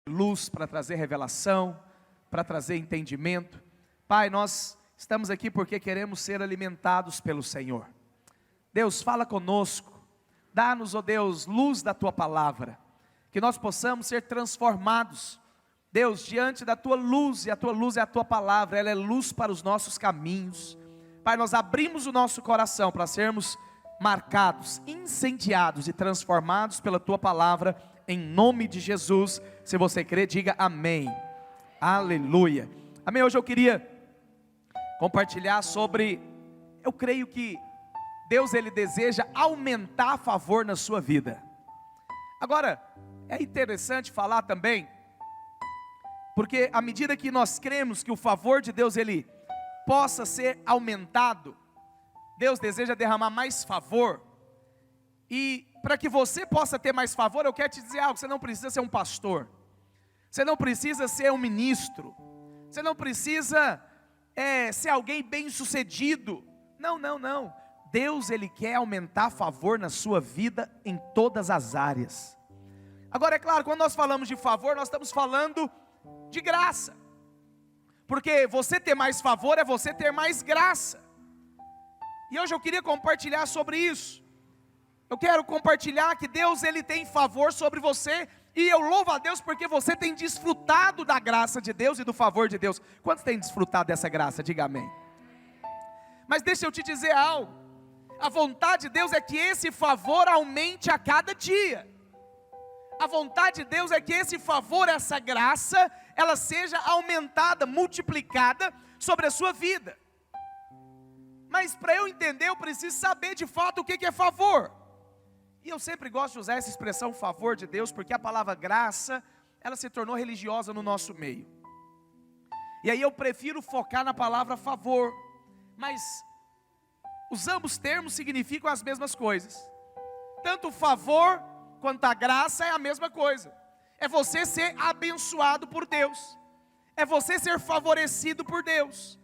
luz, para trazer revelação, para trazer entendimento. Pai, nós estamos aqui porque queremos ser alimentados pelo Senhor. Deus, fala conosco, dá-nos, ó Deus, luz da Tua palavra, que nós possamos ser transformados, Deus, diante da Tua luz, e a Tua luz é a Tua palavra, ela é luz para os nossos caminhos. Pai, nós abrimos o nosso coração para sermos marcados, incendiados e transformados pela Tua palavra, em nome de Jesus. Se você crê, diga amém. Aleluia. Amém. Hoje eu queria compartilhar sobre, eu creio que Deus, Ele deseja aumentar a favor na sua vida. Agora, é interessante falar também, porque à medida que nós cremos que o favor de Deus, Ele possa ser aumentado, Deus deseja derramar mais favor, e para que você possa ter mais favor, eu quero te dizer algo: você não precisa ser um pastor, você não precisa ser um ministro, você não precisa ser alguém bem sucedido, não, Deus, Ele quer aumentar favor na sua vida em todas as áreas. Agora é claro, quando nós falamos de favor, nós estamos falando de graça, porque você ter mais favor é você ter mais graça, e hoje eu queria compartilhar sobre isso. Eu quero compartilhar que Deus, Ele tem favor sobre você, e eu louvo a Deus porque você tem desfrutado da graça de Deus e do favor de Deus. Quantos têm desfrutado dessa graça? Diga amém. Mas deixa eu te dizer algo, a vontade de Deus é que esse favor aumente a cada dia. A vontade de Deus é que esse favor, essa graça, ela seja aumentada, multiplicada sobre a sua vida. Mas para eu entender, eu preciso saber de fato o que é favor. E eu sempre gosto de usar essa expressão favor de Deus, porque a palavra graça, ela se tornou religiosa no nosso meio. E aí eu prefiro focar na palavra favor, mas os ambos termos significam as mesmas coisas. Tanto o favor quanto a graça é a mesma coisa. É você ser abençoado por Deus, é você ser favorecido por Deus.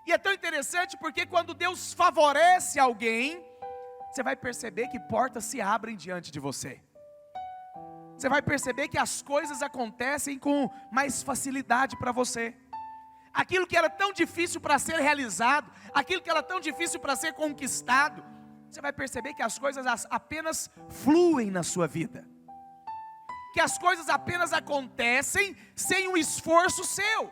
E é tão interessante porque quando Deus favorece alguém, você vai perceber que portas se abrem diante de você. Você vai perceber que as coisas acontecem com mais facilidade para você. Aquilo que era tão difícil para ser realizado, aquilo que era tão difícil para ser conquistado, você vai perceber que as coisas apenas fluem na sua vida. Que as coisas apenas acontecem sem um esforço seu.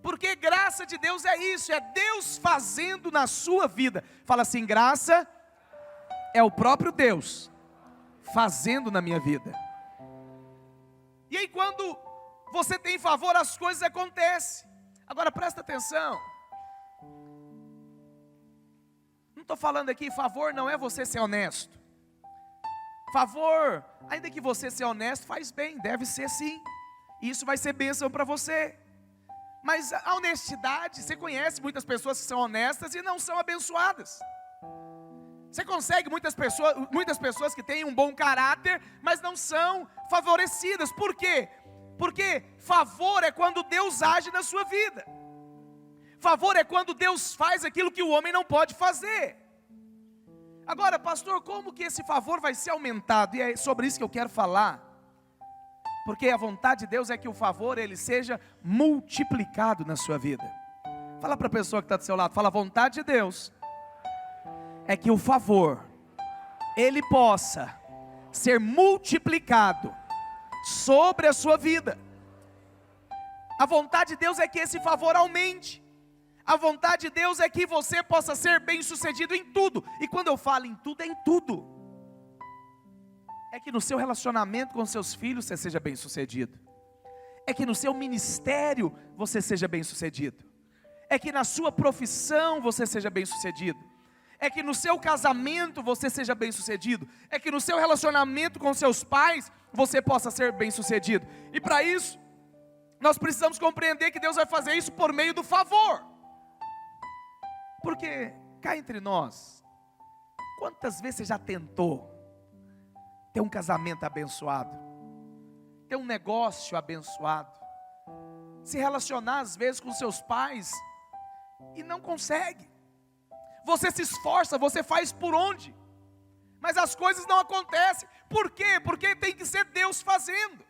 Porque graça de Deus é isso, é Deus fazendo na sua vida. Fala assim: graça é o próprio Deus fazendo na minha vida. E aí quando você tem favor, as coisas acontecem. Agora presta atenção, não estou falando aqui, favor não é você ser honesto. Favor, ainda que você seja honesto, faz bem, deve ser sim. Isso vai ser bênção para você. Mas a honestidade, você conhece muitas pessoas que são honestas e não são abençoadas. Você consegue muitas pessoas que têm um bom caráter, mas não são favorecidas. Por quê? Porque favor é quando Deus age na sua vida. Favor é quando Deus faz aquilo que o homem não pode fazer. Agora, pastor, como que esse favor vai ser aumentado? E é sobre isso que eu quero falar. Porque a vontade de Deus é que o favor, ele seja multiplicado na sua vida. Fala para a pessoa que está do seu lado, fala: a vontade de Deus é que o favor, ele possa ser multiplicado sobre a sua vida. A vontade de Deus é que esse favor aumente. A vontade de Deus é que você possa ser bem sucedido em tudo. E quando eu falo em tudo, é em tudo. É que no seu relacionamento com seus filhos você seja bem sucedido. É que no seu ministério você seja bem sucedido. É que na sua profissão você seja bem sucedido. É que no seu casamento você seja bem sucedido. É que no seu relacionamento com seus pais você possa ser bem sucedido. E para isso, nós precisamos compreender que Deus vai fazer isso por meio do favor. Porque, cá entre nós, quantas vezes você já tentou ter um casamento abençoado, ter um negócio abençoado, se relacionar às vezes com seus pais e não consegue? Você se esforça, você faz por onde, mas as coisas não acontecem. Por quê? Porque tem que ser Deus fazendo.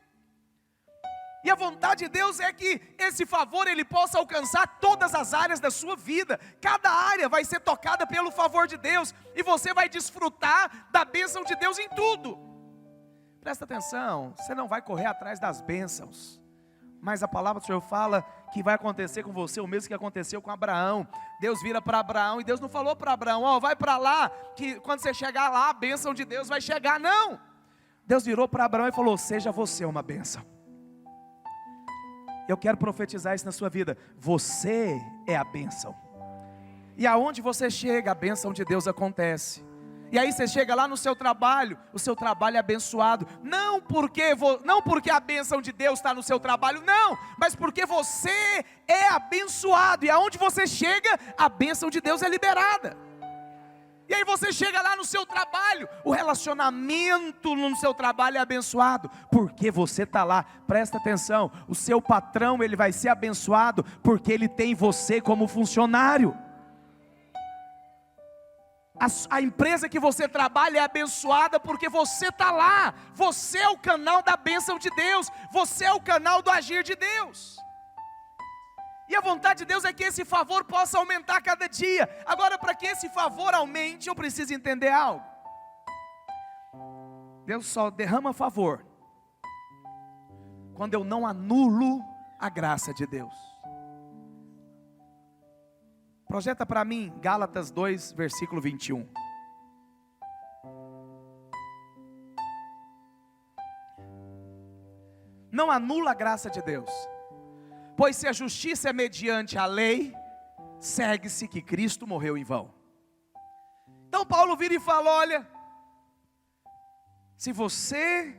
E a vontade de Deus é que esse favor ele possa alcançar todas as áreas da sua vida. Cada área vai ser tocada pelo favor de Deus, e você vai desfrutar da bênção de Deus em tudo. Presta atenção, você não vai correr atrás das bênçãos, mas a palavra do Senhor fala que vai acontecer com você o mesmo que aconteceu com Abraão. Deus vira para Abraão, e Deus não falou para Abraão: ó, vai para lá, que quando você chegar lá, a bênção de Deus vai chegar. Não, Deus virou para Abraão e falou: seja você uma bênção. Eu quero profetizar isso na sua vida. Você é a bênção. E aonde você chega, a bênção de Deus acontece. E aí você chega lá no seu trabalho, o seu trabalho é abençoado. Não porque a bênção de Deus está no seu trabalho, não. Mas porque você é abençoado. E aonde você chega, a bênção de Deus é liberada. E aí você chega lá no seu trabalho, o relacionamento no seu trabalho é abençoado, porque você está lá. Presta atenção, o seu patrão ele vai ser abençoado, porque ele tem você como funcionário. A empresa que você trabalha é abençoada porque você está lá. Você é o canal da bênção de Deus, você é o canal do agir de Deus. E a vontade de Deus é que esse favor possa aumentar cada dia. Agora, para que esse favor aumente, eu preciso entender algo. Deus só derrama favor quando eu não anulo a graça de Deus. Projeta para mim Gálatas 2, versículo 21. Não anula a graça de Deus. Pois se a justiça é mediante a lei, segue-se que Cristo morreu em vão. Então Paulo vira e fala: olha, se você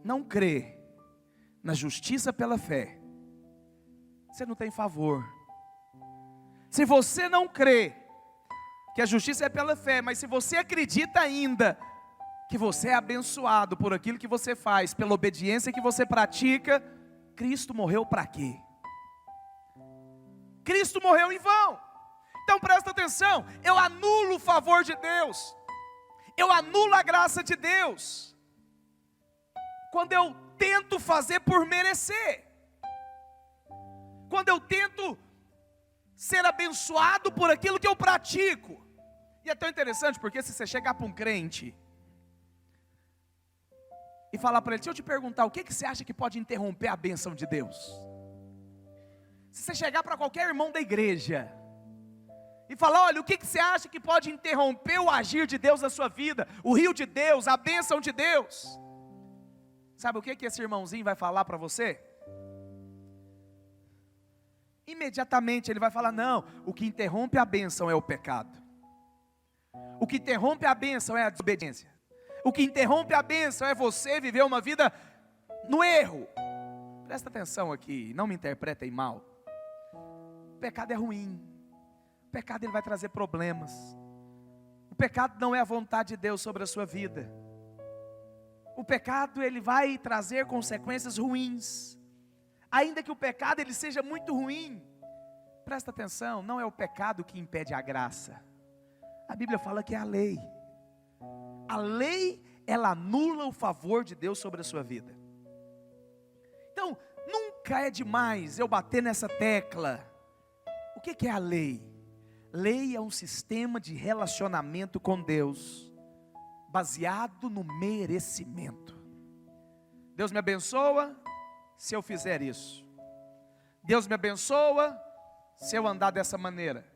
não crê na justiça pela fé, você não tem favor. Se você não crê que a justiça é pela fé, mas se você acredita ainda que você é abençoado por aquilo que você faz, pela obediência que você pratica, Cristo morreu para quê? Cristo morreu em vão. Então presta atenção, eu anulo o favor de Deus, eu anulo a graça de Deus, quando eu tento fazer por merecer, quando eu tento ser abençoado por aquilo que eu pratico. E é tão interessante, porque se você chegar para um crente e falar para ele: deixa eu te perguntar, o que você acha que pode interromper a bênção de Deus? Se você chegar para qualquer irmão da igreja e falar: olha, o que você acha que pode interromper o agir de Deus na sua vida, o rio de Deus, a bênção de Deus? Sabe o que esse irmãozinho vai falar para você? Imediatamente ele vai falar: não, o que interrompe a bênção é o pecado. O que interrompe a bênção é a desobediência. O que interrompe a bênção é você viver uma vida no erro. Presta atenção aqui, não me interpretem mal. O pecado é ruim. O pecado ele vai trazer problemas. O pecado não é a vontade de Deus sobre a sua vida. O pecado ele vai trazer consequências ruins. Ainda que o pecado ele seja muito ruim, presta atenção, não é o pecado que impede a graça. A Bíblia fala que é a lei. A lei, ela anula o favor de Deus sobre a sua vida. Então, nunca é demais eu bater nessa tecla. O que é a lei? Lei é um sistema de relacionamento com Deus, baseado no merecimento. Deus me abençoa se eu fizer isso. Deus me abençoa se eu andar dessa maneira.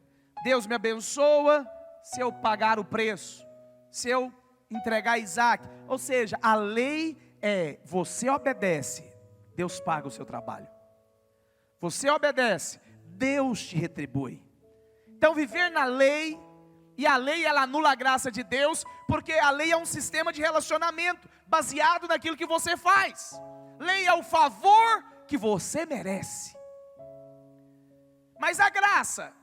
Deus me abençoa se eu pagar o preço, se eu entregar Isaac. Ou seja, a lei é: você obedece, Deus paga o seu trabalho. Você obedece, Deus te retribui. Então viver na lei, e a lei ela anula a graça de Deus, porque a lei é um sistema de relacionamento, baseado naquilo que você faz. Lei é o favor que você merece. Mas a graça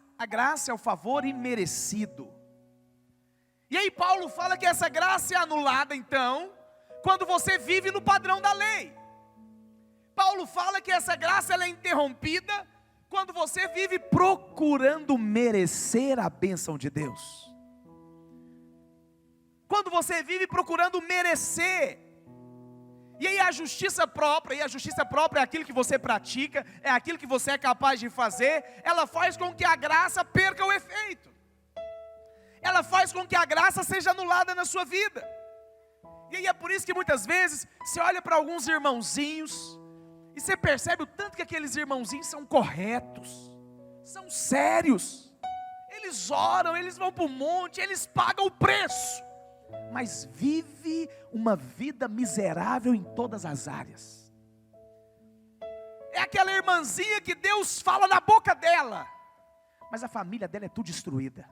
é o favor imerecido. E aí Paulo fala que essa graça é anulada então, quando você vive no padrão da lei. Paulo fala que essa graça ela é interrompida quando você vive procurando merecer a bênção de Deus. Quando você vive procurando merecer. E aí a justiça própria é aquilo que você pratica, é aquilo que você é capaz de fazer, ela faz com que a graça perca o efeito. Ela faz com que a graça seja anulada na sua vida. E aí é por isso que muitas vezes você olha para alguns irmãozinhos e você percebe o tanto que aqueles irmãozinhos são corretos, são sérios. Eles oram, eles vão para o monte, eles pagam o preço, mas vive uma vida miserável em todas as áreas. É aquela irmãzinha que Deus fala na boca dela, mas a família dela é tudo destruída.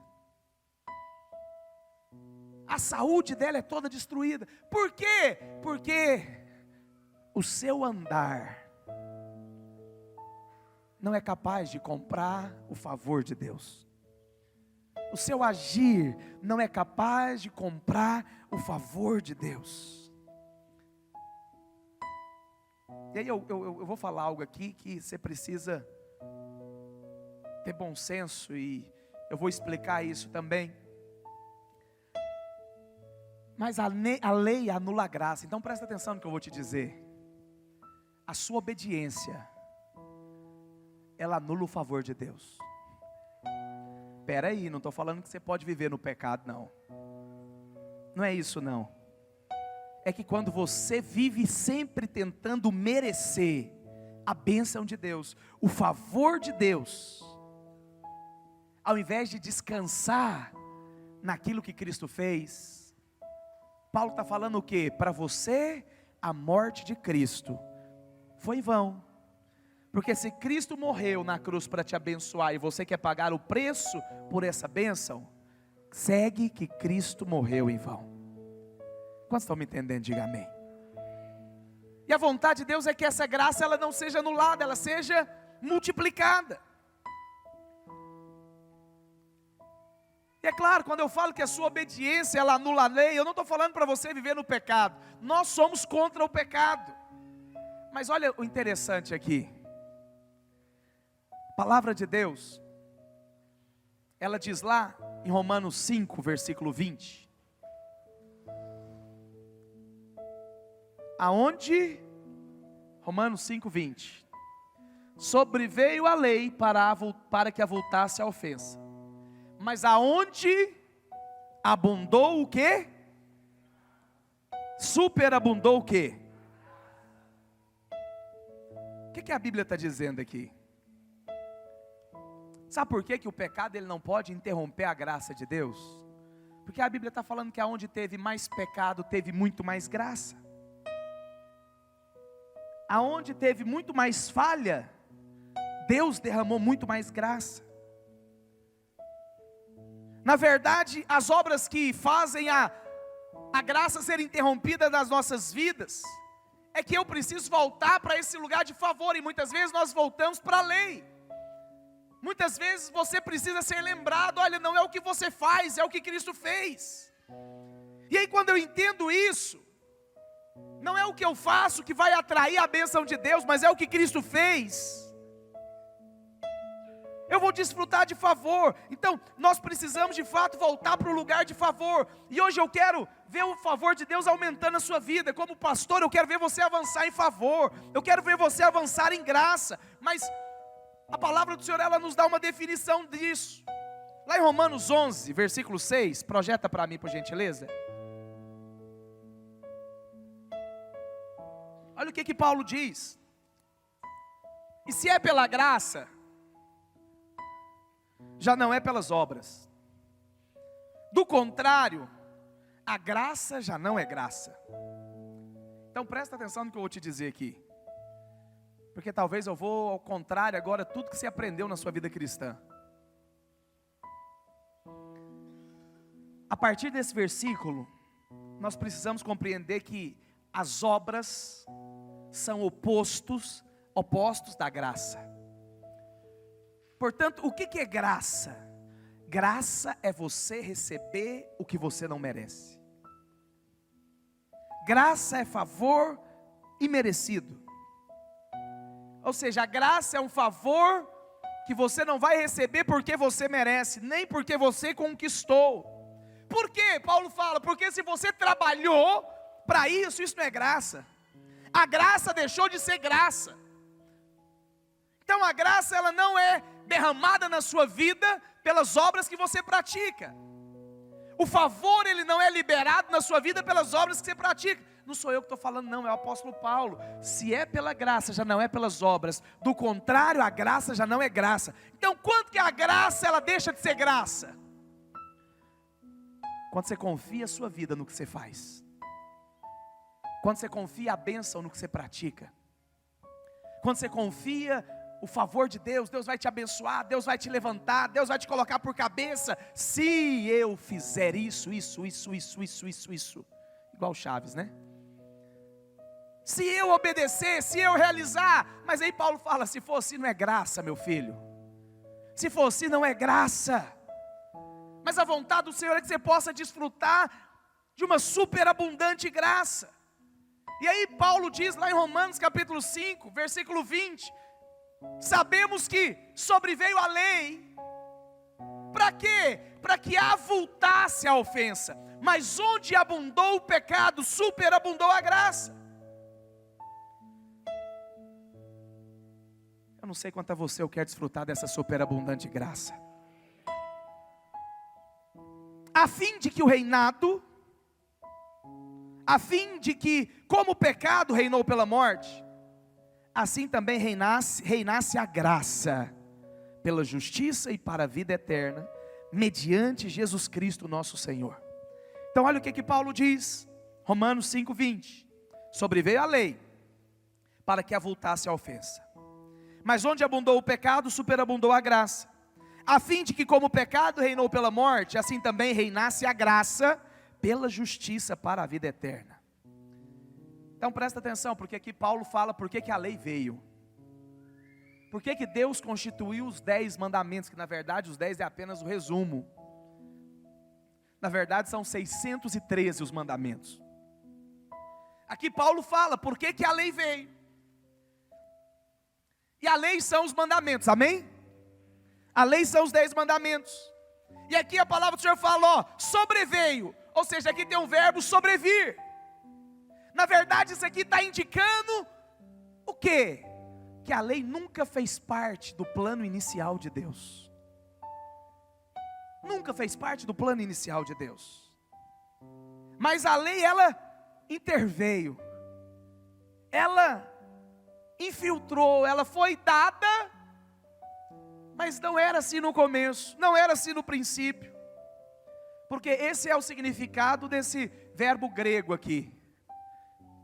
A saúde dela é toda destruída. Por quê? Porque o seu andar não é capaz de comprar o favor de Deus. O seu agir não é capaz de comprar o favor de Deus. E aí eu vou falar algo aqui que você precisa ter bom senso, e eu vou explicar isso também. Mas a lei anula a graça. Então presta atenção no que eu vou te dizer. A sua obediência, ela anula o favor de Deus. Espera aí, não estou falando que você pode viver no pecado, não. Não é isso, não. É que quando você vive sempre tentando merecer a bênção de Deus, o favor de Deus, ao invés de descansar naquilo que Cristo fez, Paulo está falando o quê? Para você, a morte de Cristo foi em vão. Porque se Cristo morreu na cruz para te abençoar, e você quer pagar o preço por essa bênção, segue que Cristo morreu em vão. Quantos estão me entendendo? Diga amém. E a vontade de Deus é que essa graça ela não seja anulada, ela seja multiplicada. E é claro, quando eu falo que a sua obediência ela anula a lei, eu não estou falando para você viver no pecado. Nós somos contra o pecado. Mas olha o interessante aqui. A palavra de Deus, ela diz lá em Romanos 5, versículo 20. Aonde? Romanos 5, 20. Sobreveio a lei para que avultasse a ofensa. Mas aonde abundou o quê? Superabundou o quê? O que a Bíblia está dizendo aqui? Sabe por que o pecado ele não pode interromper a graça de Deus? Porque a Bíblia está falando que aonde teve mais pecado, teve muito mais graça. Aonde teve muito mais falha, Deus derramou muito mais graça. Na verdade, as obras que fazem a graça ser interrompida nas nossas vidas, é que eu preciso voltar para esse lugar de favor, e muitas vezes nós voltamos para a lei. Muitas vezes você precisa ser lembrado, olha, não é o que você faz, é o que Cristo fez. E aí quando eu entendo isso, não é o que eu faço que vai atrair a bênção de Deus, mas é o que Cristo fez, eu vou desfrutar de favor. Então nós precisamos de fato voltar para o lugar de favor. E hoje eu quero ver o favor de Deus aumentando na sua vida. Como pastor, eu quero ver você avançar em favor, eu quero ver você avançar em graça. Mas a palavra do Senhor, ela nos dá uma definição disso. Lá em Romanos 11, versículo 6, projeta para mim por gentileza. Olha o que Paulo diz. E se é pela graça, já não é pelas obras. Do contrário, a graça já não é graça. Então presta atenção no que eu vou te dizer aqui, porque talvez eu vou ao contrário agora, tudo que você aprendeu na sua vida cristã. A partir desse versículo, nós precisamos compreender que as obras são opostos da graça. Portanto, o que é graça? Graça é você receber o que você não merece. Graça é favor imerecido. Ou seja, a graça é um favor que você não vai receber porque você merece, nem porque você conquistou. Por quê? Paulo fala, porque se você trabalhou para isso, isso não é graça. A graça deixou de ser graça. Então a graça, ela não é derramada na sua vida pelas obras que você pratica. O favor, ele não é liberado na sua vida pelas obras que você pratica. Não sou eu que estou falando, não, é o apóstolo Paulo. Se é pela graça, já não é pelas obras. Do contrário, a graça já não é graça. Então, quando que a graça, ela deixa de ser graça? Quando você confia a sua vida no que você faz. Quando você confia a bênção no que você pratica. Quando você confia o favor de Deus, Deus vai te abençoar, Deus vai te levantar, Deus vai te colocar por cabeça, se eu fizer isso. Igual Chaves, né? Se eu obedecer, se eu realizar. Mas aí Paulo fala, se for assim não é graça, meu filho. Se for assim não é graça. Mas a vontade do Senhor é que você possa desfrutar de uma superabundante graça. E aí Paulo diz lá em Romanos capítulo 5, versículo 20, sabemos que sobreveio a lei, para quê? Para que avultasse a ofensa, mas onde abundou o pecado, superabundou a graça. Eu não sei quanto a você, eu quero desfrutar dessa superabundante graça, a fim de que o reinado, a fim de que, como o pecado reinou pela morte, assim também reinasse a graça, pela justiça e para a vida eterna, mediante Jesus Cristo nosso Senhor. Então olha o que Paulo diz, Romanos 5:20, sobreveio a lei, para que avultasse a ofensa, mas onde abundou o pecado, superabundou a graça, a fim de que como o pecado reinou pela morte, assim também reinasse a graça, pela justiça para a vida eterna. Então presta atenção, porque aqui Paulo fala por que a lei veio. Por que Deus constituiu os 10 mandamentos, que na verdade os 10 é apenas o resumo. Na verdade são 613 os mandamentos. Aqui Paulo fala por que a lei veio. E a lei são os mandamentos, amém? A lei são os 10 mandamentos. E aqui a palavra do Senhor fala, ó, sobreveio. Ou seja, aqui tem um verbo sobrevir. Na verdade isso aqui está indicando o quê? Que a lei nunca fez parte do plano inicial de Deus. Nunca fez parte do plano inicial de Deus. Mas a lei, ela interveio. Ela infiltrou, ela foi dada, mas não era assim no começo, não era assim no princípio. Porque esse é o significado desse verbo grego aqui,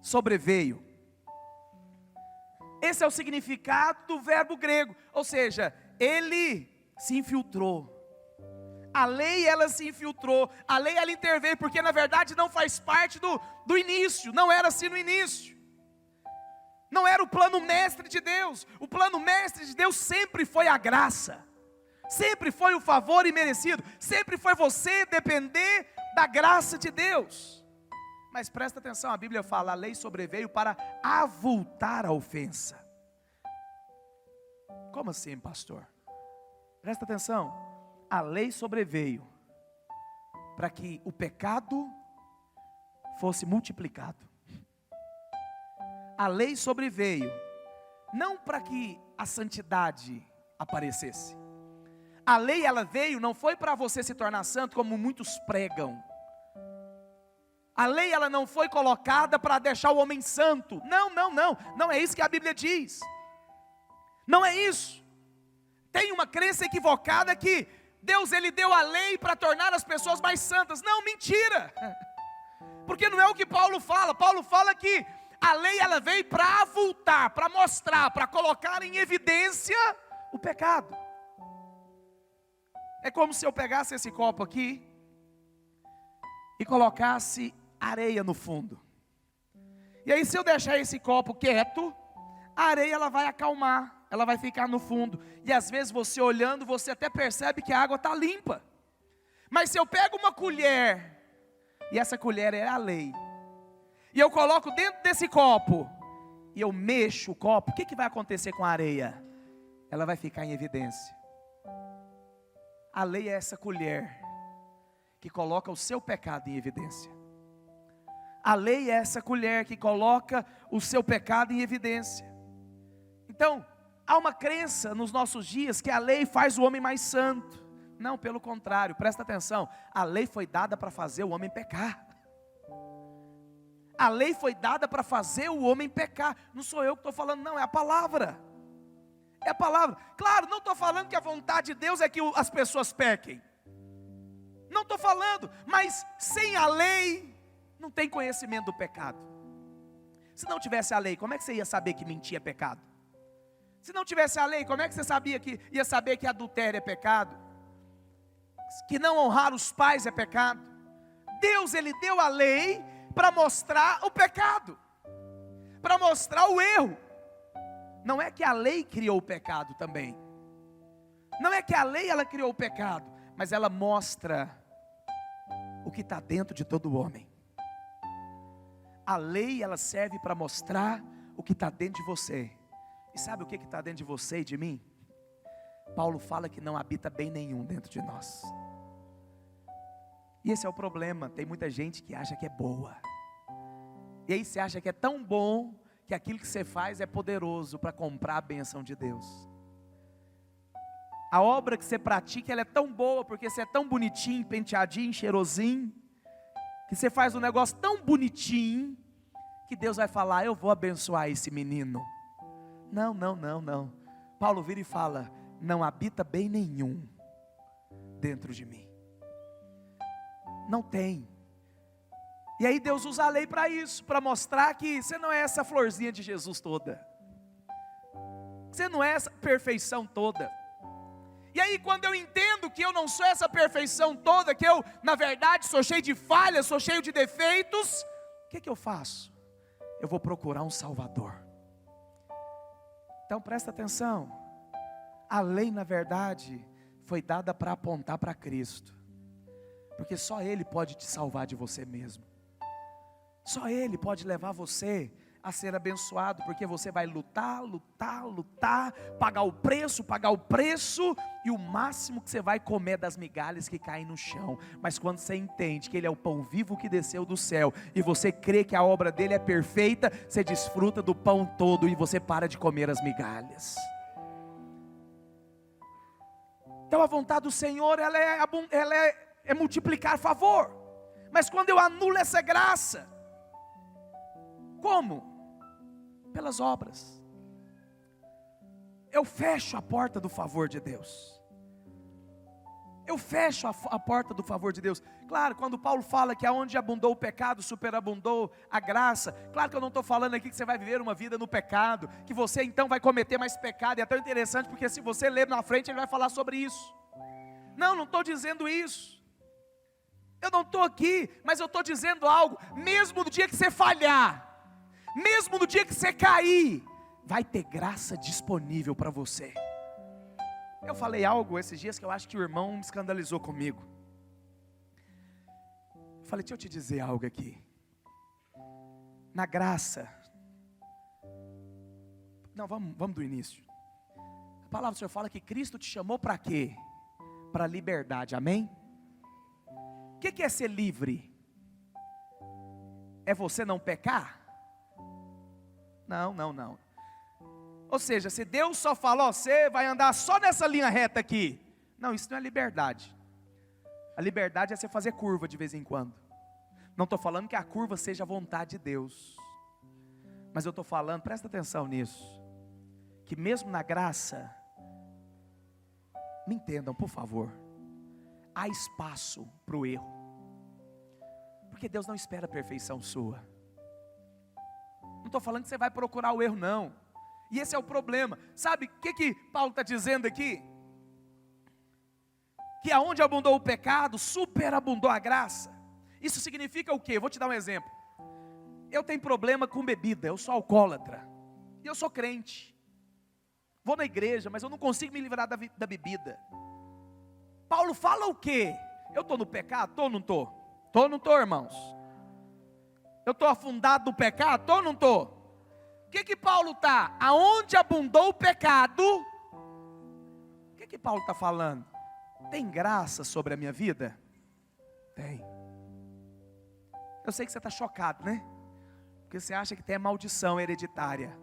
sobreveio. Esse é o significado do verbo grego, ou seja, ele se infiltrou. A lei, ela se infiltrou, a lei, ela interveio, porque na verdade não faz parte do início, não era assim no início. Não era o plano mestre de Deus. O plano mestre de Deus sempre foi a graça, sempre foi o favor imerecido, sempre foi você depender da graça de Deus. Mas presta atenção, a Bíblia fala, a lei sobreveio para avultar a ofensa. Como assim, pastor? Presta atenção, a lei sobreveio para que o pecado fosse multiplicado. A lei sobreveio não para que a santidade aparecesse. A lei, ela veio, não foi para você se tornar santo como muitos pregam. A lei, ela não foi colocada para deixar o homem santo. Não é isso que a Bíblia diz. Não é isso. Tem uma crença equivocada que Deus, ele deu a lei para tornar as pessoas mais santas. Não, mentira. Porque não é o que Paulo fala. Paulo fala que a lei, ela veio para avultar, para mostrar, para colocar em evidência o pecado. É como se eu pegasse esse copo aqui e colocasse areia no fundo. E aí se eu deixar esse copo quieto, a areia, ela vai acalmar, ela vai ficar no fundo. E às vezes você olhando, você até percebe que a água está limpa. Mas se eu pego uma colher, e essa colher é a lei, e eu coloco dentro desse copo, e eu mexo o copo, o que vai acontecer com a areia? Ela vai ficar em evidência. A lei é essa colher que coloca o seu pecado em evidência. A lei é essa colher que coloca o seu pecado em evidência. Então, há uma crença nos nossos dias que a lei faz o homem mais santo. Não, pelo contrário, presta atenção. A lei foi dada para fazer o homem pecar. A lei foi dada para fazer o homem pecar. Não sou eu que estou falando, não, é a palavra. É a palavra. Claro, não estou falando que a vontade de Deus é que as pessoas pequem. Não estou falando, mas sem a lei, não tem conhecimento do pecado. Se não tivesse a lei, como é que você ia saber que mentir é pecado? Se não tivesse a lei, como é que você ia saber que adultério é pecado? Que não honrar os pais é pecado? Deus, Ele deu a lei para mostrar o pecado, para mostrar o erro. Não é que a lei criou o pecado também. Não é que a lei ela criou o pecado, mas ela mostra o que está dentro de todo homem. A lei ela serve para mostrar o que está dentro de você. E sabe o que está dentro de você e de mim? Paulo fala que não habita bem nenhum dentro de nós. E esse é o problema, tem muita gente que acha que é boa. E aí você acha que é tão bom, que aquilo que você faz é poderoso para comprar a bênção de Deus. A obra que você pratica, ela é tão boa, porque você é tão bonitinho, penteadinho, cheirosinho, que você faz um negócio tão bonitinho, que Deus vai falar, eu vou abençoar esse menino. Não, não, não, não. Paulo vira e fala, não habita bem nenhum dentro de mim. Não tem. E aí Deus usa a lei para isso, para mostrar que você não é essa florzinha de Jesus toda. Você não é essa perfeição toda. E aí quando eu entendo que eu não sou essa perfeição toda, que eu na verdade sou cheio de falhas, sou cheio de defeitos, o que eu faço? Eu vou procurar um Salvador. Então presta atenção. A lei na verdade foi dada para apontar para Cristo. Porque só Ele pode te salvar de você mesmo. Só Ele pode levar você a ser abençoado, porque você vai lutar, lutar, lutar, pagar o preço, e o máximo que você vai comer das migalhas que caem no chão. Mas quando você entende que Ele é o pão vivo que desceu do céu, e você crê que a obra dele é perfeita, você desfruta do pão todo, e você para de comer as migalhas. Então a vontade do Senhor, ela é multiplicar favor. Mas quando eu anulo essa graça, como? Pelas obras. Eu fecho a porta do favor de Deus. Eu fecho a porta do favor de Deus. Claro, quando Paulo fala que aonde abundou o pecado, superabundou a graça. Claro que eu não estou falando aqui que você vai viver uma vida no pecado, que você então vai cometer mais pecado. E é tão interessante porque se você ler na frente ele vai falar sobre isso. Não estou dizendo isso. Eu não estou aqui, mas eu estou dizendo algo. Mesmo no dia que você falhar, mesmo no dia que você cair, vai ter graça disponível para você. Eu falei algo esses dias que eu acho que o irmão me escandalizou comigo. Eu falei, deixa eu te dizer algo aqui. Na graça. Não, vamos do início. A palavra do Senhor fala que Cristo te chamou para quê? Para liberdade, amém? O que é ser livre? É você não pecar? Não. Ou seja, se Deus só fala, você vai andar só nessa linha reta aqui. Não, isso não é liberdade. A liberdade é você fazer curva de vez em quando. Não estou falando que a curva seja a vontade de Deus. Mas eu estou falando, presta atenção nisso, que mesmo na graça, me entendam por favor, há espaço para o erro. Porque Deus não espera a perfeição sua. Não estou falando que você vai procurar o erro não. E esse é o problema. Sabe o que Paulo está dizendo aqui? Que aonde abundou o pecado, superabundou a graça. Isso significa o quê? Vou te dar um exemplo. Eu tenho problema com bebida, eu sou alcoólatra. E eu sou crente. Vou na igreja, mas eu não consigo me livrar da bebida. Paulo fala o quê? Eu estou no pecado? Estou ou não estou? Estou ou não estou, irmãos? Eu estou afundado no pecado? Estou ou não estou? O que Paulo está? Aonde abundou o pecado? O que Paulo está falando? Tem graça sobre a minha vida? Tem. Eu sei que você está chocado, né? Porque você acha que tem a maldição hereditária.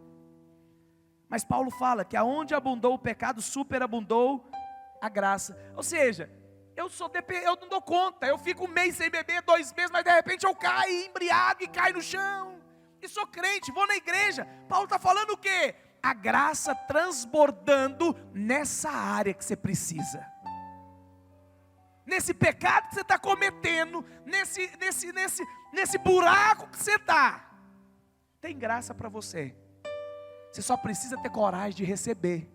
Mas Paulo fala que aonde abundou o pecado, superabundou a graça. Ou seja, eu não dou conta, eu fico um mês sem beber, 2 meses, mas de repente eu caio, embriago e caio no chão. E sou crente, vou na igreja. Paulo está falando o quê? A graça transbordando nessa área que você precisa. Nesse pecado que você está cometendo, nesse buraco que você está. Tem graça para você. Você só precisa ter coragem de receber.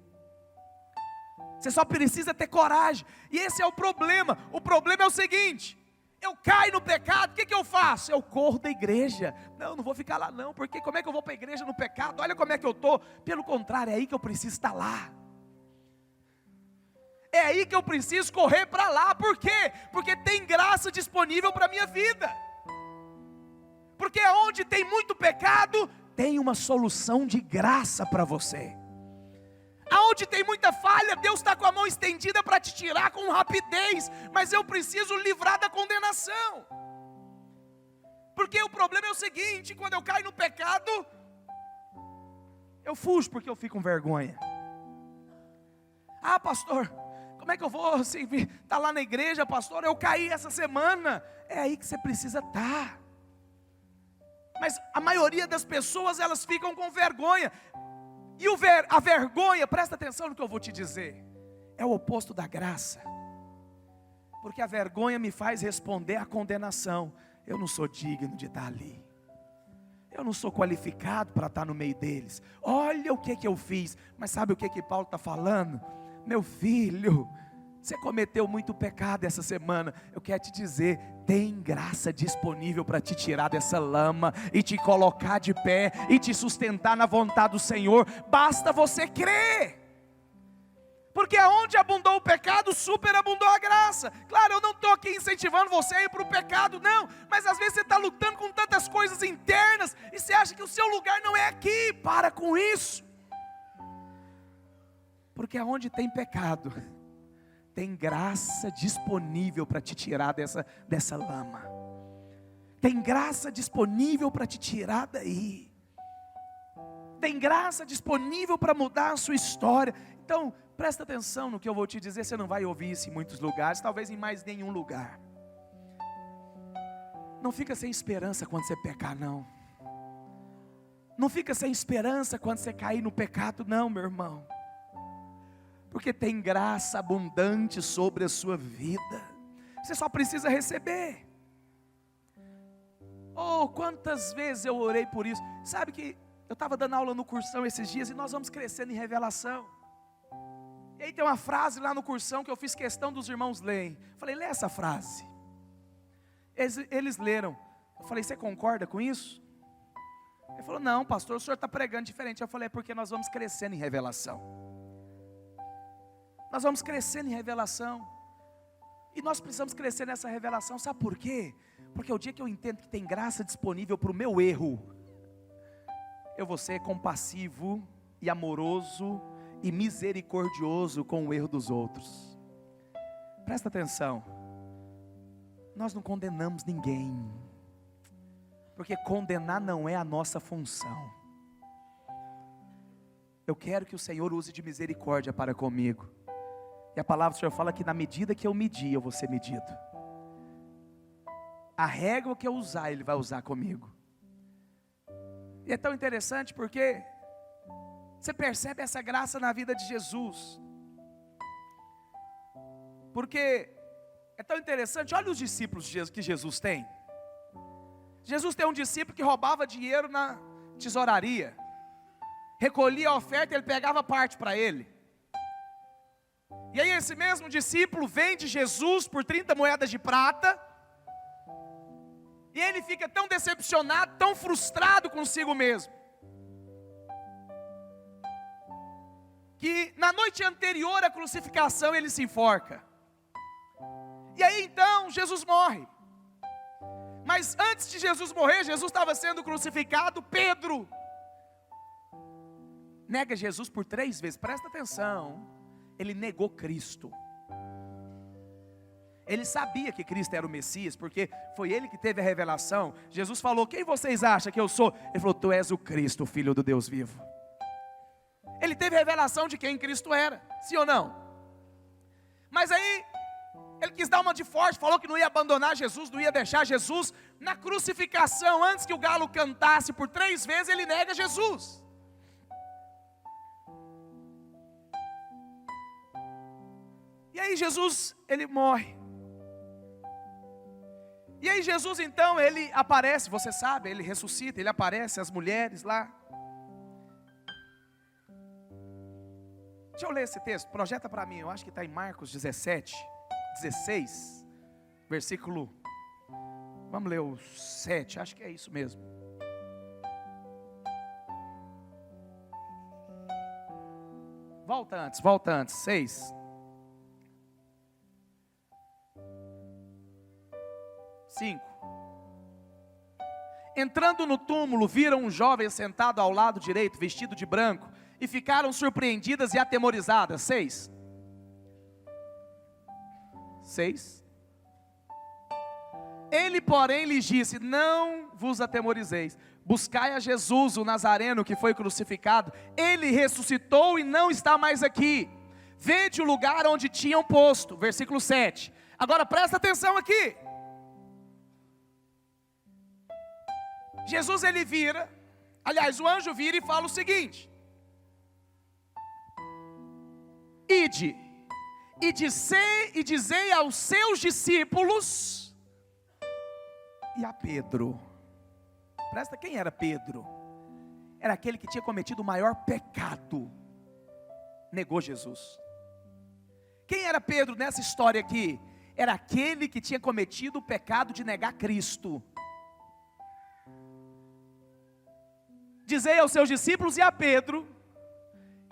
Você só precisa ter coragem. E esse é o problema. O problema é o seguinte: eu caio no pecado, o que eu faço? Eu corro da igreja. Não vou ficar lá não, porque como é que eu vou para a igreja no pecado? Olha como é que eu estou. Pelo contrário, é aí que eu preciso estar lá. É aí que eu preciso correr para lá. Por quê? Porque tem graça disponível para a minha vida. Porque onde tem muito pecado, tem uma solução de graça para você. Aonde tem muita falha, Deus está com a mão estendida para te tirar com rapidez. Mas eu preciso livrar da condenação. Porque o problema é o seguinte: quando eu caio no pecado, eu fujo porque eu fico com vergonha. Ah, pastor, como é que eu vou assim, tá lá na igreja, pastor? Eu caí essa semana. É aí que você precisa estar. Mas a maioria das pessoas, elas ficam com vergonha. E a vergonha, presta atenção no que eu vou te dizer, é o oposto da graça. Porque a vergonha me faz responder à condenação. Eu não sou digno de estar ali. Eu não sou qualificado para estar no meio deles. Olha o que eu fiz. Mas sabe o que Paulo está falando? Meu filho, você cometeu muito pecado essa semana. Eu quero te dizer, tem graça disponível para te tirar dessa lama e te colocar de pé e te sustentar na vontade do Senhor. Basta você crer. Porque aonde abundou o pecado, superabundou a graça. Claro, eu não estou aqui incentivando você a ir para o pecado, não. Mas às vezes você está lutando com tantas coisas internas e você acha que o seu lugar não é aqui. Para com isso. Porque aonde tem pecado, tem graça disponível para te tirar dessa lama. Tem graça disponível para te tirar daí. Tem graça disponível para mudar a sua história. Então, presta atenção no que eu vou te dizer. Você não vai ouvir isso em muitos lugares, talvez em mais nenhum lugar. Não fica sem esperança quando você pecar, não. Não fica sem esperança quando você cair no pecado, não, meu irmão. Porque tem graça abundante sobre a sua vida. Você só precisa receber. Oh, quantas vezes eu orei por isso. Sabe que eu estava dando aula no cursão esses dias, e nós vamos crescendo em revelação. E aí tem uma frase lá no cursão que eu fiz questão dos irmãos lerem. Falei, lê essa frase. Eles leram. Eu falei, você concorda com isso? Ele falou, não, pastor, o senhor está pregando diferente. Eu falei, é porque nós vamos crescendo em revelação. Nós vamos crescendo em revelação. E nós precisamos crescer nessa revelação. Sabe por quê? Porque o dia que eu entendo que tem graça disponível para o meu erro, eu vou ser compassivo e amoroso e misericordioso com o erro dos outros. Presta atenção. Nós não condenamos ninguém. Porque condenar não é a nossa função. Eu quero que o Senhor use de misericórdia para comigo. E a palavra do Senhor fala que na medida que eu medir, eu vou ser medido. A régua que eu usar, Ele vai usar comigo. E é tão interessante porque você percebe essa graça na vida de Jesus. Porque é tão interessante, olha os discípulos que Jesus tem. Jesus tem um discípulo que roubava dinheiro na tesouraria. Recolhia a oferta e ele pegava parte para ele. E aí esse mesmo discípulo vende Jesus por 30 moedas de prata. E ele fica tão decepcionado, tão frustrado consigo mesmo, que na noite anterior à crucificação ele se enforca. E aí então Jesus morre. Mas antes de Jesus morrer, Jesus estava sendo crucificado. Pedro nega Jesus por 3 vezes, presta atenção. Ele negou Cristo. Ele sabia que Cristo era o Messias, porque foi ele que teve a revelação. Jesus falou: quem vocês acham que eu sou? Ele falou: tu és o Cristo, o Filho do Deus vivo. Ele teve a revelação de quem Cristo era, sim ou não? Mas aí, ele quis dar uma de forte, falou que não ia abandonar Jesus, não ia deixar Jesus. Na crucificação, antes que o galo cantasse por 3 vezes, ele nega Jesus. E aí Jesus, ele morre. E aí Jesus então, ele aparece, você sabe, ele ressuscita, ele aparece, as mulheres lá. Deixa eu ler esse texto, projeta para mim, eu acho que está em Marcos 17, 16, versículo, vamos ler o 7, acho que é isso mesmo. Volta antes, 6. 5. Entrando no túmulo, viram um jovem sentado ao lado direito, vestido de branco, e ficaram surpreendidas e atemorizadas. 6. Ele, porém, lhes disse: não vos atemorizeis, buscai a Jesus, o Nazareno, que foi crucificado. Ele ressuscitou e não está mais aqui. Vede o lugar onde tinham posto. Versículo 7. Agora presta atenção aqui. Jesus, ele vira, aliás, o anjo vira e fala o seguinte: ide, e dizei aos seus discípulos e a Pedro. Presta, quem era Pedro? Era aquele que tinha cometido o maior pecado, negou Jesus. Quem era Pedro nessa história aqui? Era aquele que tinha cometido o pecado de negar Cristo. Dizei aos seus discípulos e a Pedro,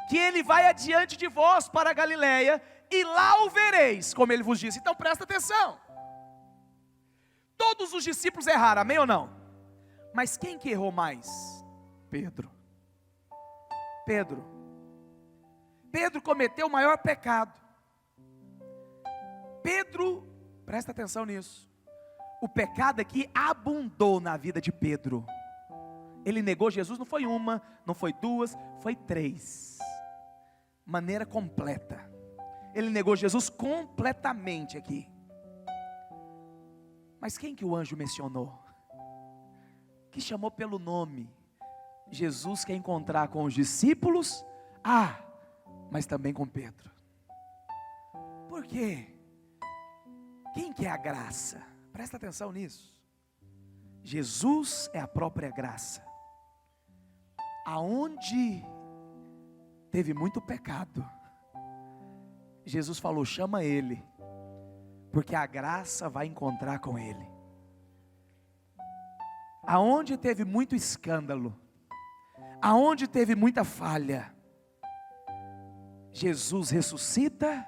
que ele vai adiante de vós para a Galileia, e lá o vereis, como ele vos disse. Então presta atenção, todos os discípulos erraram, amém ou não? Mas quem que errou mais? Pedro cometeu o maior pecado. Pedro, presta atenção nisso, o pecado aqui abundou na vida de Pedro. Ele negou Jesus, não foi uma, não foi duas, foi 3. Maneira completa. Ele negou Jesus completamente aqui. Mas quem que o anjo mencionou? Que chamou pelo nome. Jesus quer encontrar com os discípulos, mas também com Pedro. Por quê? Quem que é a graça? Presta atenção nisso. Jesus é a própria graça. Aonde teve muito pecado, Jesus falou: chama ele, porque a graça vai encontrar com ele. Aonde teve muito escândalo, aonde teve muita falha, Jesus ressuscita,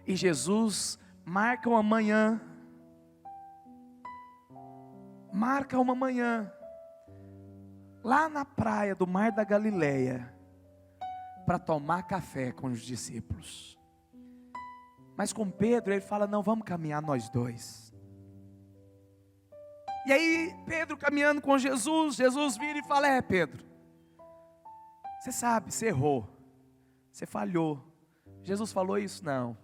e Jesus marca uma manhã, lá na praia do Mar da Galileia, para tomar café com os discípulos. Mas com Pedro ele fala: não, vamos caminhar nós dois. E aí Pedro caminhando com Jesus, Jesus vira e fala: Pedro, você sabe, você errou, você falhou. Jesus falou isso? Não.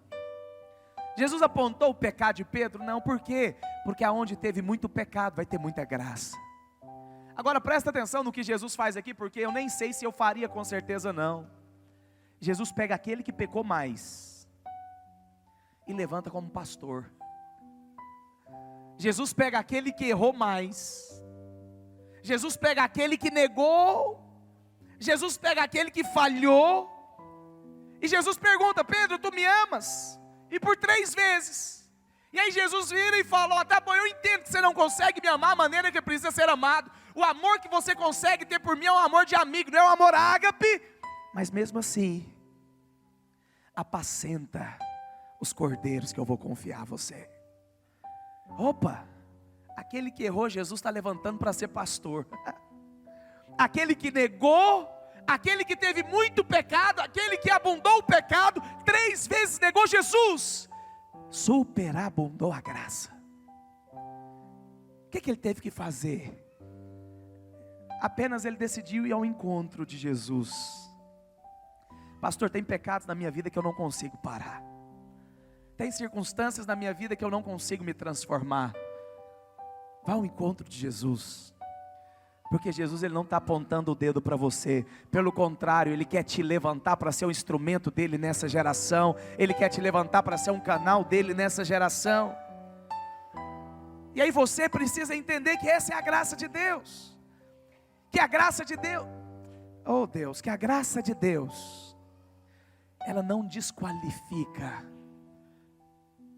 Jesus apontou o pecado de Pedro? Não. Por quê? Porque aonde teve muito pecado vai ter muita graça. Agora presta atenção no que Jesus faz aqui, porque eu nem sei se eu faria com certeza não. Jesus pega aquele que pecou mais e levanta como pastor. Jesus pega aquele que errou mais. Jesus pega aquele que negou. Jesus pega aquele que falhou. E Jesus pergunta: Pedro, tu me amas? E por 3 vezes. E aí Jesus vira e fala: tá bom, eu entendo que você não consegue me amar a maneira que precisa ser amado. O amor que você consegue ter por mim é um amor de amigo, não é um amor ágape. Mas mesmo assim, apacenta os cordeiros que eu vou confiar a você. Opa, aquele que errou, Jesus está levantando para ser pastor. Aquele que negou, aquele que teve muito pecado, aquele que abundou o pecado, 3 vezes negou Jesus, Superabundou a graça. O que ele teve que fazer? Apenas ele decidiu ir ao encontro de Jesus. Pastor, tem pecados na minha vida que eu não consigo parar. Tem circunstâncias na minha vida que eu não consigo me transformar. Vá ao encontro de Jesus. Porque Jesus, ele não está apontando o dedo para você. Pelo contrário, ele quer te levantar para ser um instrumento dele nessa geração. Ele quer te levantar para ser um canal dele nessa geração. E aí você precisa entender que essa é a graça de Deus. Que a graça de Deus, oh Deus, que a graça de Deus, ela não desqualifica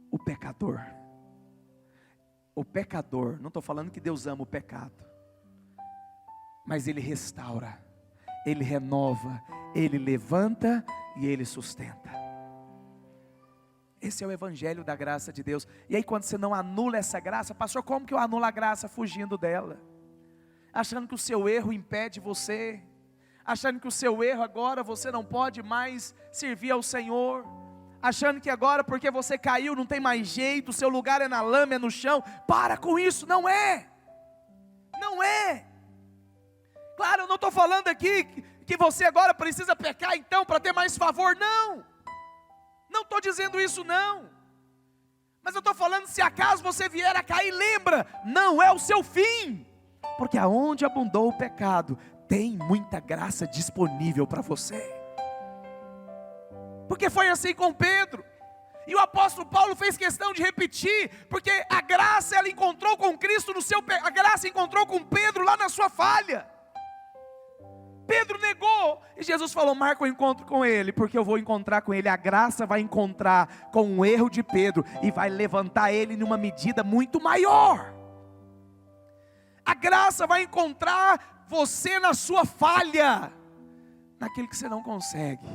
o pecador. O pecador, não estou falando que Deus ama o pecado, mas Ele restaura, Ele renova, Ele levanta e Ele sustenta. Esse é o evangelho da graça de Deus. E aí quando você não anula essa graça, pastor, como que eu anulo a graça? Fugindo dela, achando que o seu erro impede você, achando que o seu erro agora você não pode mais servir ao Senhor, achando que agora porque você caiu não tem mais jeito, o seu lugar é na lama, é no chão. Para com isso, não é, não é. Claro, eu não estou falando aqui que você agora precisa pecar então para ter mais favor, não estou dizendo isso não, mas eu estou falando, se acaso você vier a cair, lembra, não é o seu fim, porque aonde abundou o pecado, tem muita graça disponível para você, porque foi assim com Pedro, e o apóstolo Paulo fez questão de repetir, porque a graça ela encontrou com Cristo a graça encontrou com Pedro lá na sua falha. Pedro negou, e Jesus falou, marca o encontro com ele, porque eu vou encontrar com ele. A graça vai encontrar com o erro de Pedro, e vai levantar ele numa medida muito maior. A graça vai encontrar você na sua falha, naquilo que você não consegue,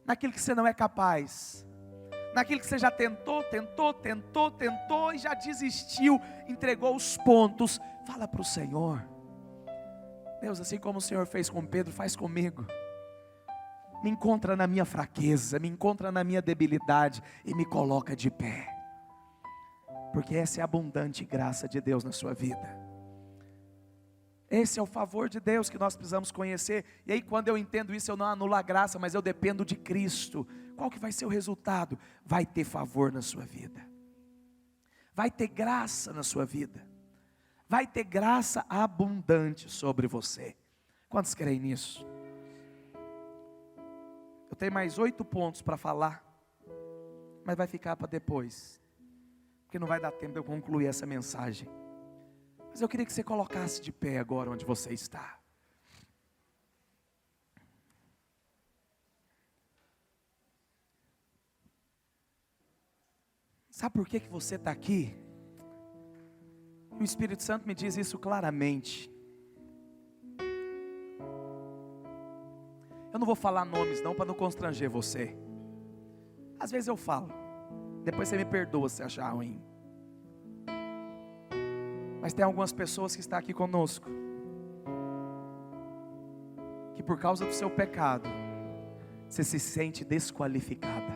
naquilo que você não é capaz, naquilo que você já tentou, e já desistiu, entregou os pontos. Fala para o Senhor, Deus, assim como o Senhor fez com Pedro, faz comigo. Me encontra na minha fraqueza, me encontra na minha debilidade e me coloca de pé. Porque essa é a abundante graça de Deus na sua vida. Esse é o favor de Deus que nós precisamos conhecer. E aí quando eu entendo isso, eu não anulo a graça, mas eu dependo de Cristo. Qual que vai ser o resultado? Vai ter favor na sua vida. Vai ter graça na sua vida. Vai ter graça abundante sobre você. Quantos creem nisso? Eu tenho mais 8 pontos para falar, mas vai ficar para depois, porque não vai dar tempo de eu concluir essa mensagem. Mas eu queria que você colocasse de pé agora onde você está. Sabe por que você está aqui? O Espírito Santo me diz isso claramente. Eu não vou falar nomes não, para não constranger você. Às vezes eu falo, depois você me perdoa se achar ruim. Mas tem algumas pessoas que estão aqui conosco, que por causa do seu pecado, você se sente desqualificada.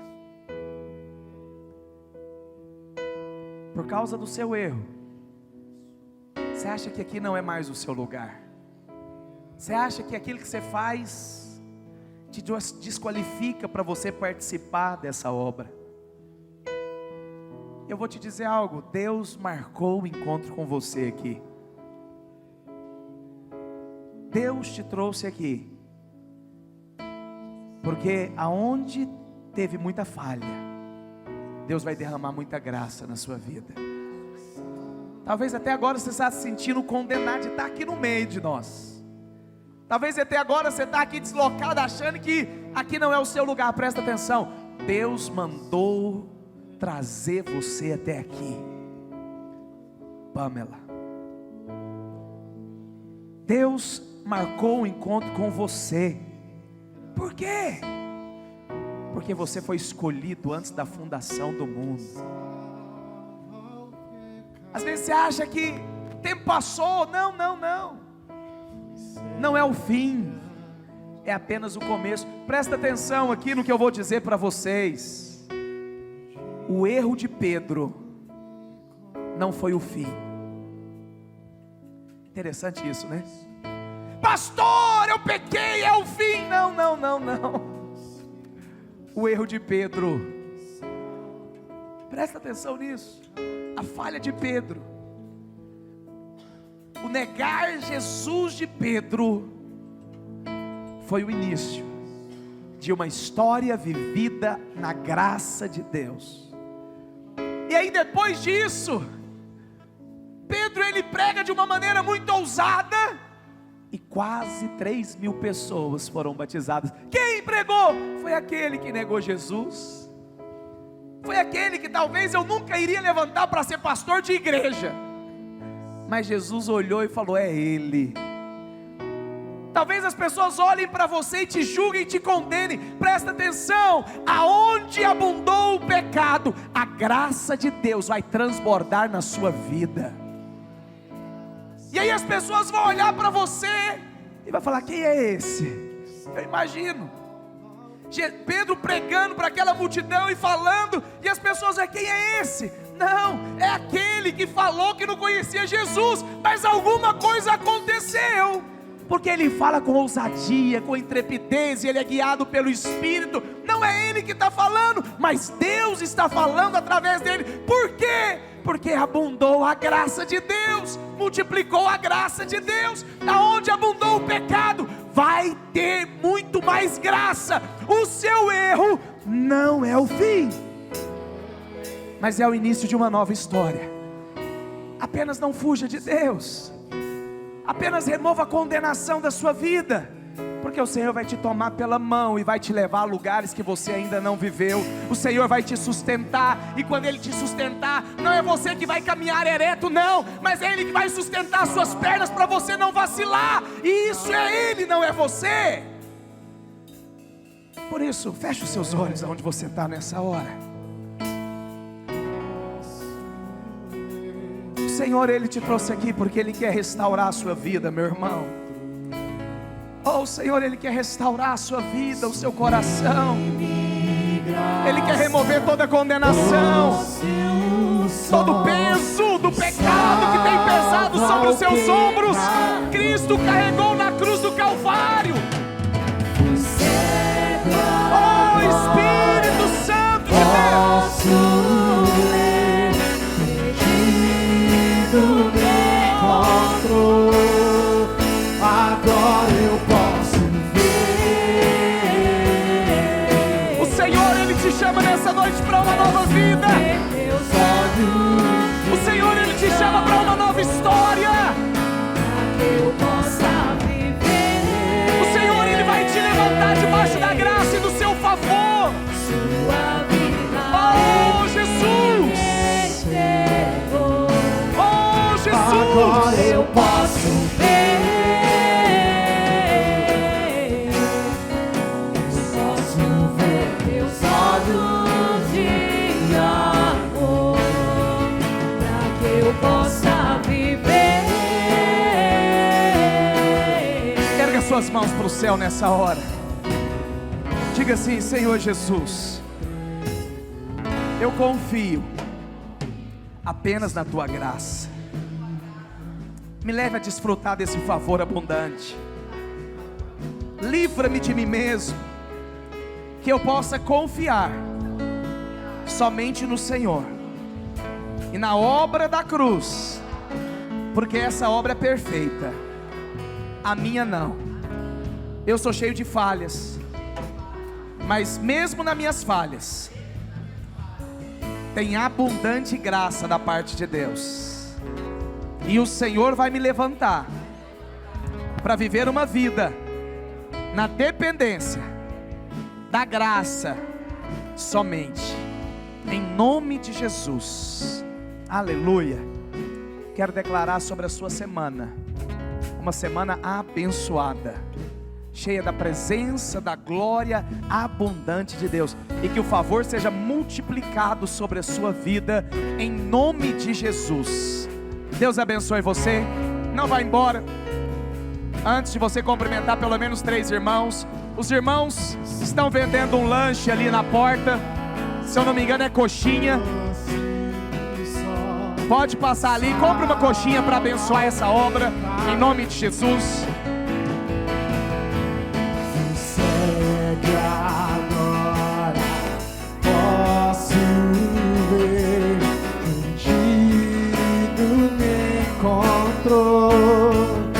Por causa do seu erro, você acha que aqui não é mais o seu lugar. Você acha que aquilo que você faz te desqualifica para você participar dessa obra. Eu vou te dizer algo, Deus marcou o encontro com você aqui. Deus te trouxe aqui, porque aonde teve muita falha, Deus vai derramar muita graça na sua vida. Talvez até agora você está se sentindo condenado de estar aqui no meio de nós. Talvez até agora você está aqui deslocado, achando que aqui não é o seu lugar. Presta atenção, Deus mandou trazer você até aqui. Pamela, Deus marcou um encontro com você. Por quê? Porque você foi escolhido antes da fundação do mundo. Às vezes você acha que o tempo passou. Não. Não é o fim, é apenas o começo. Presta atenção aqui no que eu vou dizer para vocês. o erro de Pedro não foi o fim. Interessante isso, né? Pastor, eu pequei, é o fim. Não. O erro de Pedro, presta atenção nisso, a falha de Pedro, o negar Jesus de Pedro, foi o início de uma história vivida na graça de Deus. E aí depois disso, Pedro ele prega de uma maneira muito ousada, e quase 3.000 pessoas foram batizadas. Quem pregou? Foi aquele que negou Jesus. Foi aquele que talvez eu nunca iria levantar para ser pastor de igreja, mas Jesus olhou e falou: é ele. Talvez as pessoas olhem para você e te julguem e te condenem. Presta atenção, aonde abundou o pecado, a graça de Deus vai transbordar na sua vida. E aí as pessoas vão olhar para você e vai falar: quem é esse? Eu imagino Pedro pregando para aquela multidão e falando, e as pessoas vão: quem é esse? Não, é aquele que falou que não conhecia Jesus, mas alguma coisa aconteceu, porque ele fala com ousadia, com intrepidez, e ele é guiado pelo Espírito. Não é ele que está falando, mas Deus está falando através dele. Por quê? Porque abundou a graça de Deus, multiplicou a graça de Deus. Aonde abundou o pecado, vai ter muito mais graça. O seu erro não é o fim, mas é o início de uma nova história. Apenas não fuja de Deus, apenas remova a condenação da sua vida, porque o Senhor vai te tomar pela mão e vai te levar a lugares que você ainda não viveu. O Senhor vai te sustentar, e quando Ele te sustentar, não é você que vai caminhar ereto, não, mas é Ele que vai sustentar as suas pernas para você não vacilar. E isso é Ele, não é você. Por isso, feche os seus olhos aonde você está nessa hora. O Senhor, Ele te trouxe aqui porque Ele quer restaurar a sua vida, meu irmão. Oh, o Senhor, Ele quer restaurar a sua vida, o seu coração. Ele quer remover toda a condenação, todo o peso do pecado que tem pesado sobre os seus ombros. Cristo carregou na cruz do Calvário. Oh, Espírito Santo de Deus, agora eu posso ver. O Senhor, Ele te chama nessa noite para uma nova vida. O Senhor, Ele te chama para uma nova história. O Senhor, Ele vai te levantar debaixo da graça e do seu favor. Oh, Jesus! Oh, Jesus! Agora eu posso ver. Suas mãos para o céu nessa hora. Diga assim: Senhor Jesus, eu confio apenas na Tua graça. Me leve a desfrutar desse favor abundante. Livra-me de mim mesmo, que eu possa confiar somente no Senhor e na obra da cruz, porque essa obra é perfeita, a minha não. Eu sou cheio de falhas, mas mesmo nas minhas falhas, tem abundante graça da parte de Deus. E o Senhor vai me levantar para viver uma vida na dependência da graça somente, em nome de Jesus. Aleluia. Quero declarar sobre a sua semana uma semana abençoada, cheia da presença, da glória abundante de Deus, e que o favor seja multiplicado sobre a sua vida, em nome de Jesus. Deus abençoe você. Não vá embora antes de você cumprimentar pelo menos 3 irmãos. Os irmãos estão vendendo um lanche ali na porta. Se eu não me engano é coxinha. Pode passar ali, compre uma coxinha para abençoar essa obra, em nome de Jesus. Segue agora, posso ver, contigo me encontro.